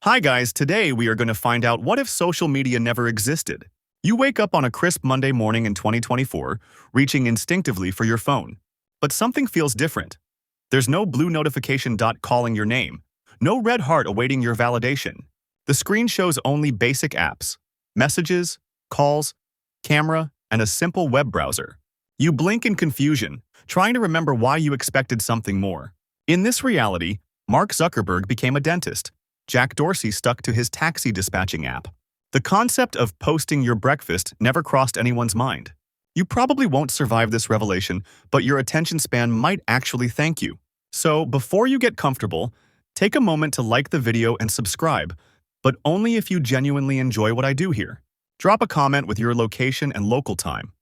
Hi guys, today we are going to find out what if social media never existed. You wake up on a crisp Monday morning in 2024, reaching instinctively for your phone. But something feels different. There's no blue notification dot calling your name, no red heart awaiting your validation. The screen shows only basic apps, messages, calls, camera, and a simple web browser. You blink in confusion, trying to remember why you expected something more. In this reality, Mark Zuckerberg became a dentist. Jack Dorsey stuck to his taxi dispatching app. The concept of posting your breakfast never crossed anyone's mind. You probably won't survive this revelation, but your attention span might actually thank you. So, before you get comfortable, take a moment to like the video and subscribe, but only if you genuinely enjoy what I do here. Drop a comment with your location and local time.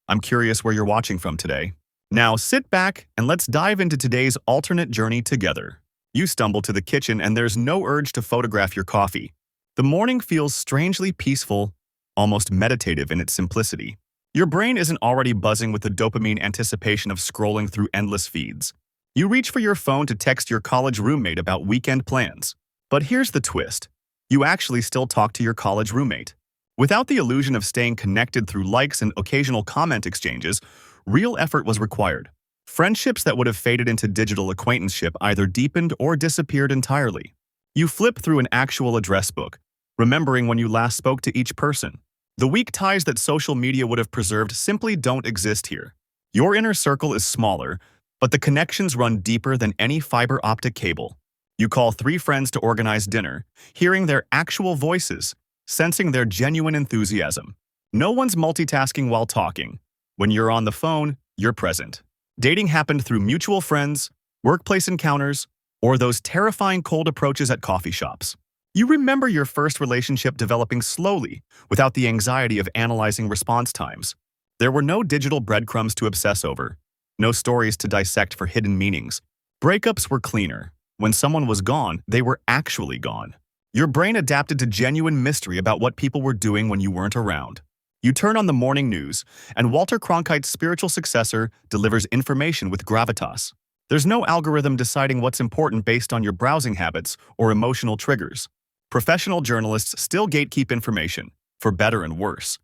I'm curious where you're watching from today. Now sit back and let's dive into today's alternate journey together. You stumble to the kitchen and there's no urge to photograph your coffee. The morning feels strangely peaceful, almost meditative in its simplicity. Your brain isn't already buzzing with the dopamine anticipation of scrolling through endless feeds. You reach for your phone to text your college roommate about weekend plans. But here's the twist. You actually still talk to your college roommate. Without the illusion of staying connected through likes and occasional comment exchanges, real effort was required. Friendships that would have faded into digital acquaintanceship either deepened or disappeared entirely. You flip through an actual address book, remembering when you last spoke to each person. The weak ties that social media would have preserved simply don't exist here. Your inner circle is smaller, but the connections run deeper than any fiber optic cable. You call 3 friends to organize dinner, hearing their actual voices, sensing their genuine enthusiasm. No one's multitasking while talking. When you're on the phone, you're present. Dating happened through mutual friends, workplace encounters, or those terrifying cold approaches at coffee shops. You remember your first relationship developing slowly, without the anxiety of analyzing response times. There were no digital breadcrumbs to obsess over, no stories to dissect for hidden meanings. Breakups were cleaner. When someone was gone, they were actually gone. Your brain adapted to genuine mystery about what people were doing when you weren't around. You turn on the morning news, and Walter Cronkite's spiritual successor delivers information with gravitas. There's no algorithm deciding what's important based on your browsing habits or emotional triggers. Professional journalists still gatekeep information, for better and worse.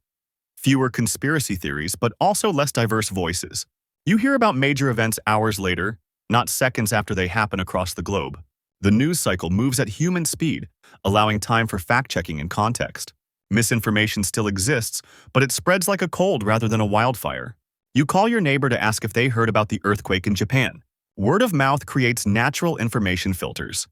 Fewer conspiracy theories, but also less diverse voices. You hear about major events hours later, not seconds after they happen across the globe. The news cycle moves at human speed, allowing time for fact-checking and context. Misinformation still exists, but it spreads like a cold rather than a wildfire. You call your neighbor to ask if they heard about the earthquake in Japan. Word of mouth creates natural information filters.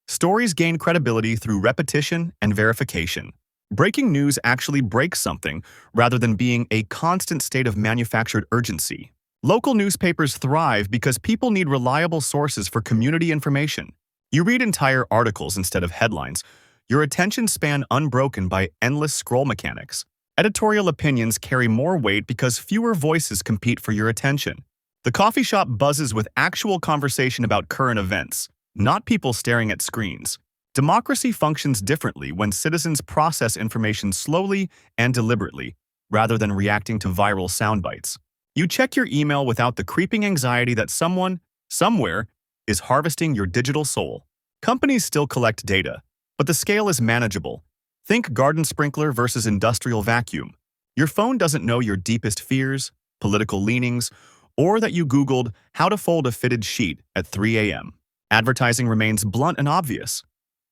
Stories gain credibility through repetition and verification. Breaking news actually breaks something rather than being a constant state of manufactured urgency. Local newspapers thrive because people need reliable sources for community information. You read entire articles instead of headlines, your attention span unbroken by endless scroll mechanics. Editorial opinions carry more weight because fewer voices compete for your attention. The coffee shop buzzes with actual conversation about current events, not people staring at screens. Democracy functions differently when citizens process information slowly and deliberately, rather than reacting to viral soundbites. You check your email without the creeping anxiety that someone, somewhere, is harvesting your digital soul. Companies still collect data, but the scale is manageable. Think garden sprinkler versus industrial vacuum. Your phone doesn't know your deepest fears, political leanings, or that you Googled how to fold a fitted sheet at 3 a.m. Advertising remains blunt and obvious.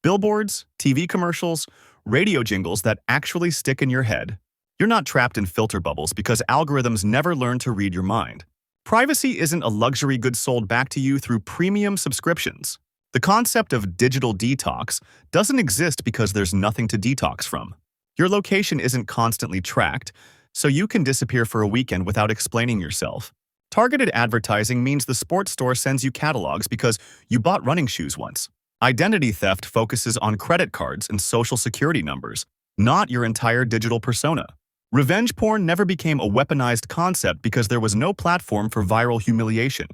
Billboards, TV commercials, radio jingles that actually stick in your head. You're not trapped in filter bubbles because algorithms never learn to read your mind. Privacy isn't a luxury good sold back to you through premium subscriptions. The concept of digital detox doesn't exist because there's nothing to detox from. Your location isn't constantly tracked, so you can disappear for a weekend without explaining yourself. Targeted advertising means the sports store sends you catalogs because you bought running shoes once. Identity theft focuses on credit cards and social security numbers, not your entire digital persona. Revenge porn never became a weaponized concept because there was no platform for viral humiliation.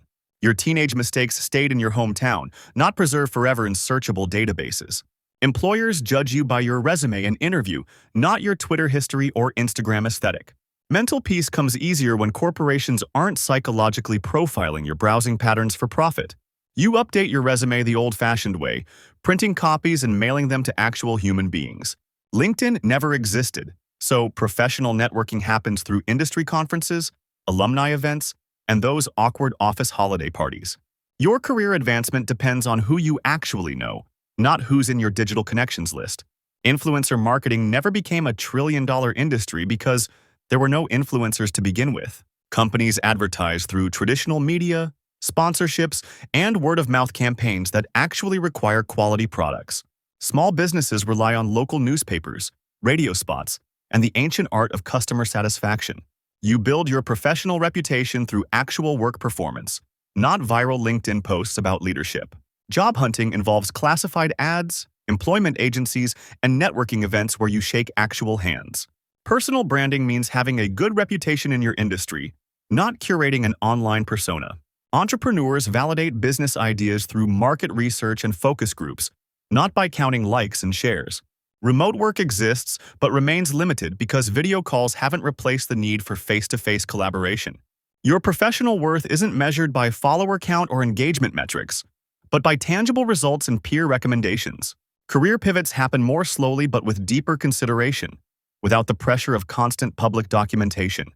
Your teenage mistakes stayed in your hometown, not preserved forever in searchable databases. Employers judge you by your resume and interview, not your Twitter history or Instagram aesthetic. Mental peace comes easier when corporations aren't psychologically profiling your browsing patterns for profit. You update your resume the old-fashioned way, printing copies and mailing them to actual human beings. LinkedIn never existed, so professional networking happens through industry conferences, alumni events, and those awkward office holiday parties. Your career advancement depends on who you actually know, not who's in your digital connections list. Influencer marketing never became a trillion-dollar industry because there were no influencers to begin with. Companies advertise through traditional media, sponsorships, and word-of-mouth campaigns that actually require quality products. Small businesses rely on local newspapers, radio spots, and the ancient art of customer satisfaction. You build your professional reputation through actual work performance, not viral LinkedIn posts about leadership. Job hunting involves classified ads, employment agencies, and networking events where you shake actual hands. Personal branding means having a good reputation in your industry, not curating an online persona. Entrepreneurs validate business ideas through market research and focus groups, not by counting likes and shares. Remote work exists but remains limited because video calls haven't replaced the need for face-to-face collaboration. Your professional worth isn't measured by follower count or engagement metrics, but by tangible results and peer recommendations. Career pivots happen more slowly but with deeper consideration, without the pressure of constant public documentation.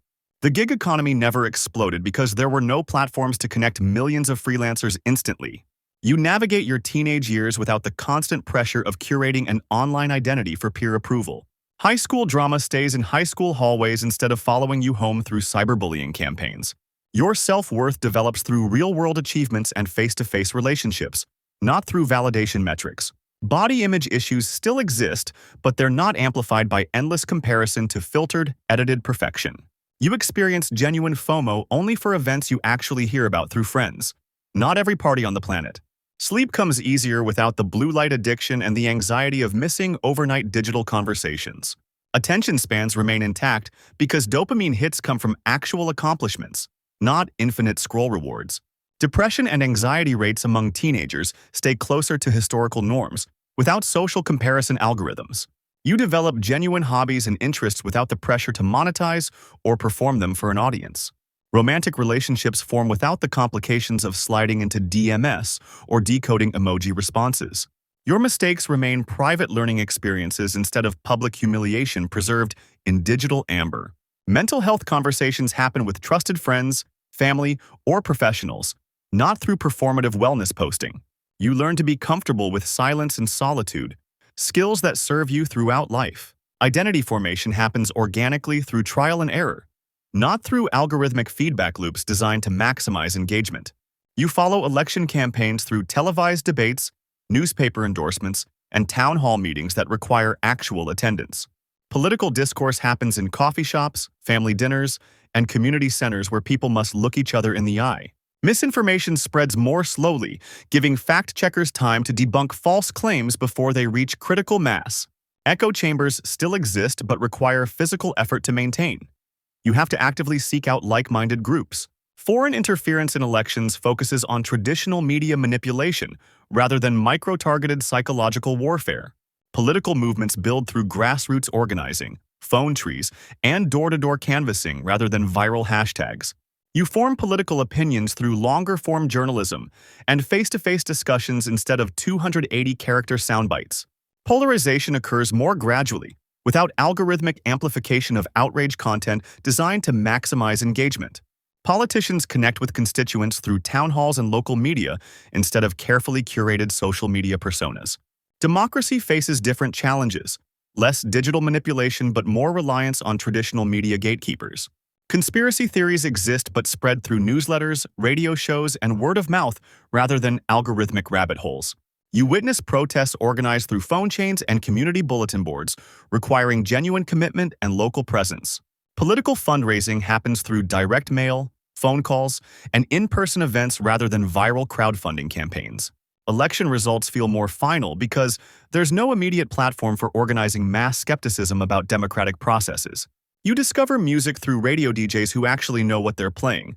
The gig economy never exploded because there were no platforms to connect millions of freelancers instantly. You navigate your teenage years without the constant pressure of curating an online identity for peer approval. High school drama stays in high school hallways instead of following you home through cyberbullying campaigns. Your self-worth develops through real-world achievements and face-to-face relationships, not through validation metrics. Body image issues still exist, but they're not amplified by endless comparison to filtered, edited perfection. You experience genuine FOMO only for events you actually hear about through friends, not every party on the planet. Sleep comes easier without the blue light addiction and the anxiety of missing overnight digital conversations. Attention spans remain intact because dopamine hits come from actual accomplishments, not infinite scroll rewards. Depression and anxiety rates among teenagers stay closer to historical norms without social comparison algorithms. You develop genuine hobbies and interests without the pressure to monetize or perform them for an audience. Romantic relationships form without the complications of sliding into DMS or decoding emoji responses. Your mistakes remain private learning experiences instead of public humiliation preserved in digital amber. Mental health conversations happen with trusted friends, family, or professionals, not through performative wellness posting. You learn to be comfortable with silence and solitude, skills that serve you throughout life. Identity formation happens organically through trial and error, not through algorithmic feedback loops designed to maximize engagement. You follow election campaigns through televised debates, newspaper endorsements, and town hall meetings that require actual attendance. Political discourse happens in coffee shops, family dinners, and community centers where people must look each other in the eye. Misinformation spreads more slowly, giving fact-checkers time to debunk false claims before they reach critical mass. Echo chambers still exist but require physical effort to maintain. You have to actively seek out like-minded groups. Foreign interference in elections focuses on traditional media manipulation rather than micro-targeted psychological warfare. Political movements build through grassroots organizing, phone trees, and door-to-door canvassing rather than viral hashtags. You form political opinions through longer-form journalism and face-to-face discussions instead of 280-character soundbites. Polarization occurs more gradually, without algorithmic amplification of outrage content designed to maximize engagement. Politicians connect with constituents through town halls and local media instead of carefully curated social media personas. Democracy faces different challenges, less digital manipulation but more reliance on traditional media gatekeepers. Conspiracy theories exist but spread through newsletters, radio shows, and word of mouth rather than algorithmic rabbit holes. You witness protests organized through phone chains and community bulletin boards, requiring genuine commitment and local presence. Political fundraising happens through direct mail, phone calls, and in-person events rather than viral crowdfunding campaigns. Election results feel more final because there's no immediate platform for organizing mass skepticism about democratic processes. You discover music through radio DJs who actually know what they're playing,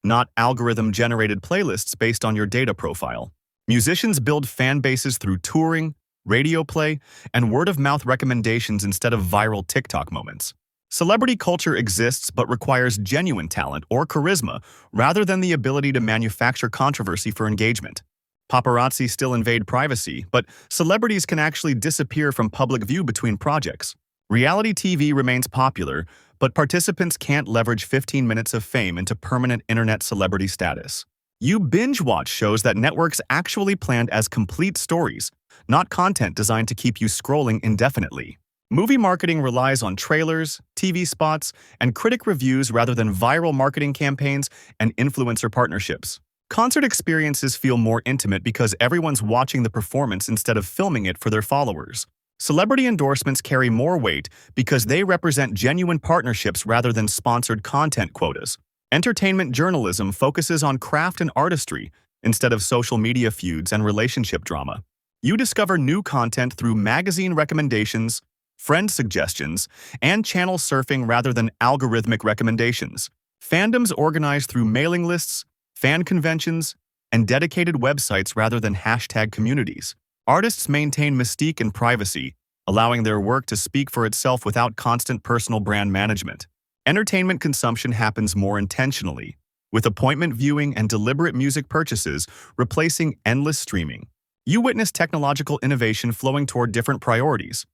not algorithm-generated playlists based on your data profile. Musicians build fan bases through touring, radio play, and word-of-mouth recommendations instead of viral TikTok moments. Celebrity culture exists but requires genuine talent or charisma rather than the ability to manufacture controversy for engagement. Paparazzi still invade privacy, but celebrities can actually disappear from public view between projects. Reality TV remains popular, but participants can't leverage 15 minutes of fame into permanent internet celebrity status. You binge-watch shows that networks actually planned as complete stories, not content designed to keep you scrolling indefinitely. Movie marketing relies on trailers, TV spots, and critic reviews rather than viral marketing campaigns and influencer partnerships. Concert experiences feel more intimate because everyone's watching the performance instead of filming it for their followers. Celebrity endorsements carry more weight because they represent genuine partnerships rather than sponsored content quotas. Entertainment journalism focuses on craft and artistry instead of social media feuds and relationship drama. You discover new content through magazine recommendations, friend suggestions, and channel surfing rather than algorithmic recommendations. Fandoms organized through mailing lists, fan conventions, and dedicated websites rather than hashtag communities. Artists maintain mystique and privacy, allowing their work to speak for itself without constant personal brand management. Entertainment consumption happens more intentionally, with appointment viewing and deliberate music purchases replacing endless streaming. You witness technological innovation flowing toward different priorities: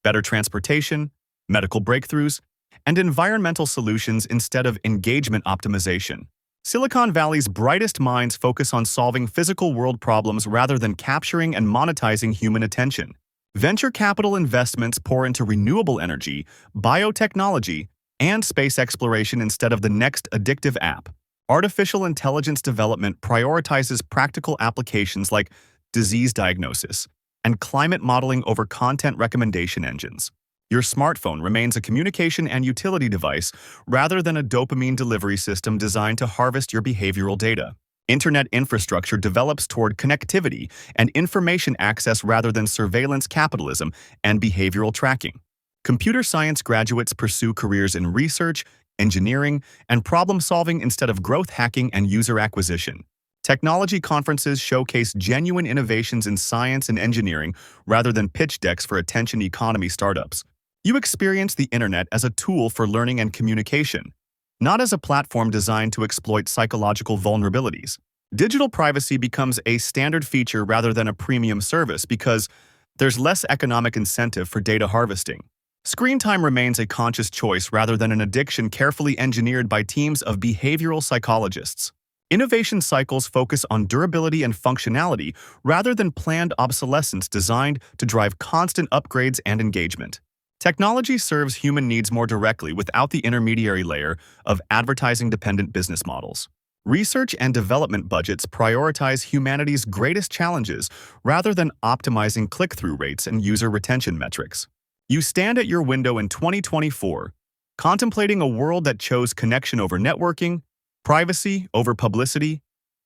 better transportation, medical breakthroughs, and environmental solutions instead of engagement optimization. Silicon Valley's brightest minds focus on solving physical world problems rather than capturing and monetizing human attention. Venture capital investments pour into renewable energy, biotechnology, and space exploration instead of the next addictive app. Artificial intelligence development prioritizes practical applications like disease diagnosis and climate modeling over content recommendation engines. Your smartphone remains a communication and utility device rather than a dopamine delivery system designed to harvest your behavioral data. Internet infrastructure develops toward connectivity and information access rather than surveillance capitalism and behavioral tracking. Computer science graduates pursue careers in research, engineering, and problem-solving instead of growth hacking and user acquisition. Technology conferences showcase genuine innovations in science and engineering rather than pitch decks for attention economy startups. You experience the internet as a tool for learning and communication, not as a platform designed to exploit psychological vulnerabilities. Digital privacy becomes a standard feature rather than a premium service because there's less economic incentive for data harvesting. Screen time remains a conscious choice rather than an addiction carefully engineered by teams of behavioral psychologists. Innovation cycles focus on durability and functionality rather than planned obsolescence designed to drive constant upgrades and engagement. Technology serves human needs more directly without the intermediary layer of advertising-dependent business models. Research and development budgets prioritize humanity's greatest challenges rather than optimizing click-through rates and user retention metrics. You stand at your window in 2024, contemplating a world that chose connection over networking, privacy over publicity,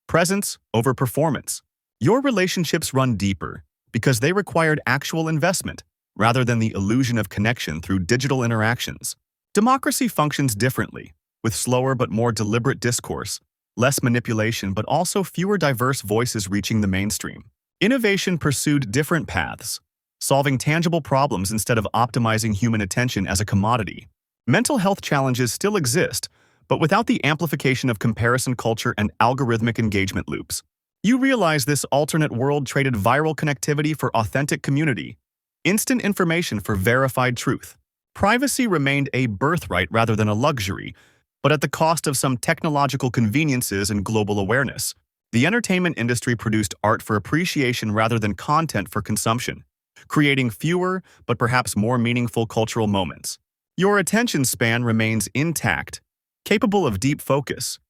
presence over performance. Your relationships run deeper because they required actual investment rather than the illusion of connection through digital interactions. Democracy functions differently, with slower but more deliberate discourse, less manipulation but also fewer diverse voices reaching the mainstream. Innovation pursued different paths, solving tangible problems instead of optimizing human attention as a commodity. Mental health challenges still exist, but without the amplification of comparison culture and algorithmic engagement loops. You realize this alternate world traded viral connectivity for authentic community, instant information for verified truth. Privacy remained a birthright rather than a luxury, but at the cost of some technological conveniences and global awareness. The entertainment industry produced art for appreciation rather than content for consumption, creating fewer but perhaps more meaningful cultural moments. Your attention span remains intact, capable of deep focus.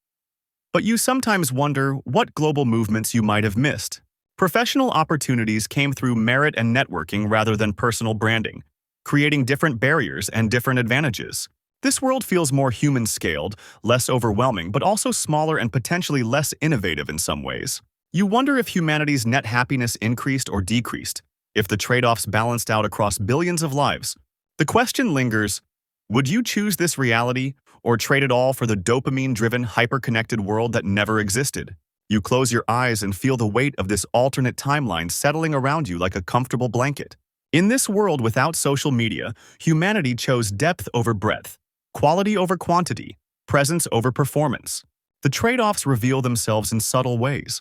But you sometimes wonder what global movements you might have missed. Professional opportunities came through merit and networking rather than personal branding, creating different barriers and different advantages. This world feels more human-scaled, less overwhelming, but also smaller and potentially less innovative in some ways. You wonder if humanity's net happiness increased or decreased, if the trade-offs balanced out across billions of lives. The question lingers: would you choose this reality or trade it all for the dopamine-driven, hyper-connected world that never existed? You close your eyes and feel the weight of this alternate timeline settling around you like a comfortable blanket. In this world without social media, humanity chose depth over breadth, quality over quantity, presence over performance. The trade-offs reveal themselves in subtle ways.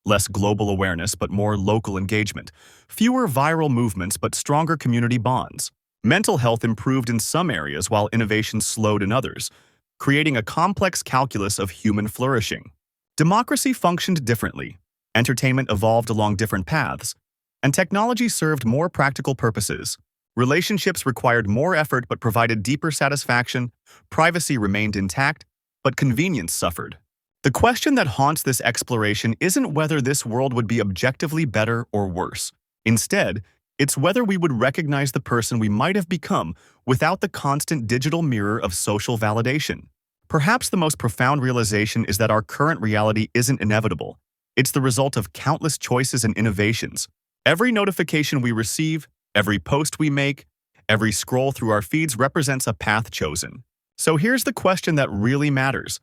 less global awareness but more local engagement, fewer viral movements but stronger community bonds. Mental health improved in some areas while innovation slowed in others, creating a complex calculus of human flourishing. Democracy functioned differently, entertainment evolved along different paths, and technology served more practical purposes. Relationships required more effort but provided deeper satisfaction, privacy remained intact, but convenience suffered. The question that haunts this exploration isn't whether this world would be objectively better or worse. Instead, it's whether we would recognize the person we might have become without the constant digital mirror of social validation. Perhaps the most profound realization is that our current reality isn't inevitable. It's the result of countless choices and innovations. Every notification we receive, every post we make, every scroll through our feeds represents a path chosen. So here's the question that really matters.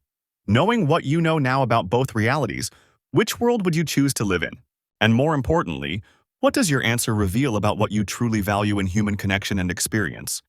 Knowing what you know now about both realities, which world would you choose to live in? And more importantly, what does your answer reveal about what you truly value in human connection and experience?